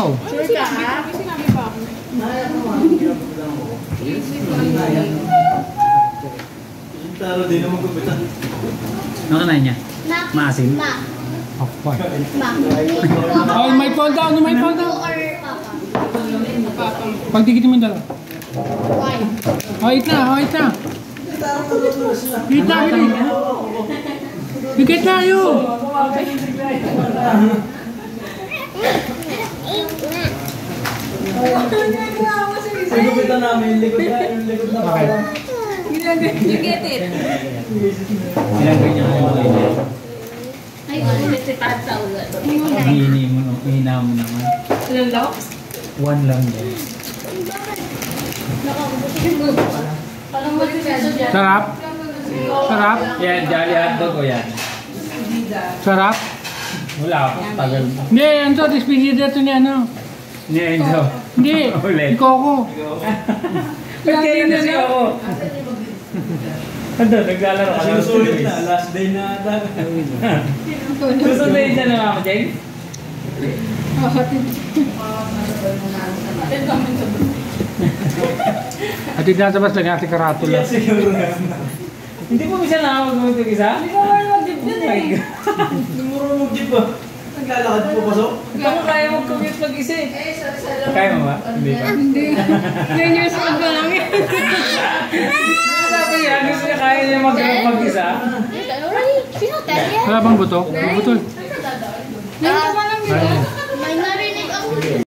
Wow. Sure ka ha? Sinabi pa ako. Taro din naman gupitan. Ano kanain niya? Maasim? Of course. Oh, may fall down, may fall down. Pagdikit mo yung dalawa. Oh, eat na, oh, eat na. Eat na, eat na. Bigay tayo. Sa gupitan namin, likod na parang. You get it. Ilagay niya kayo mga ina. Ay, si Tata ulit. Ihina mo naman. Ilan lang? 1 lang din. Parang mag-session dyan. Sarap? Sarap? Yan, jolly hotdog o yan. Sarap? Wala ako, tagal. Hindi, Enzo, dispensida ito ni ano. Ni Enzo. Hindi, Ulit. ni Coco. Ba't kayo na siya ako? Ano, naglalaro ka lang. Sinusulit na, last day na ata. Susunod na naman ako, Jane? At itinasabas lang natin karatula. Siguro na. Hindi po bisa nakakapag mag-isa? Hindi ko mag-jeep yun eh. Hindi mo rin mag-jeep ba? Naglalakad po pasok? Hindi mo kaya mag-commute mag-isa eh. Kaya mo ba? Hindi pa. Hindi. 9 years old pa lang eh. Sabi niya, gusto niya kaya niya mag-isa. Wala bang buto? Buto. Nandito pa lang yun. May narinig ako.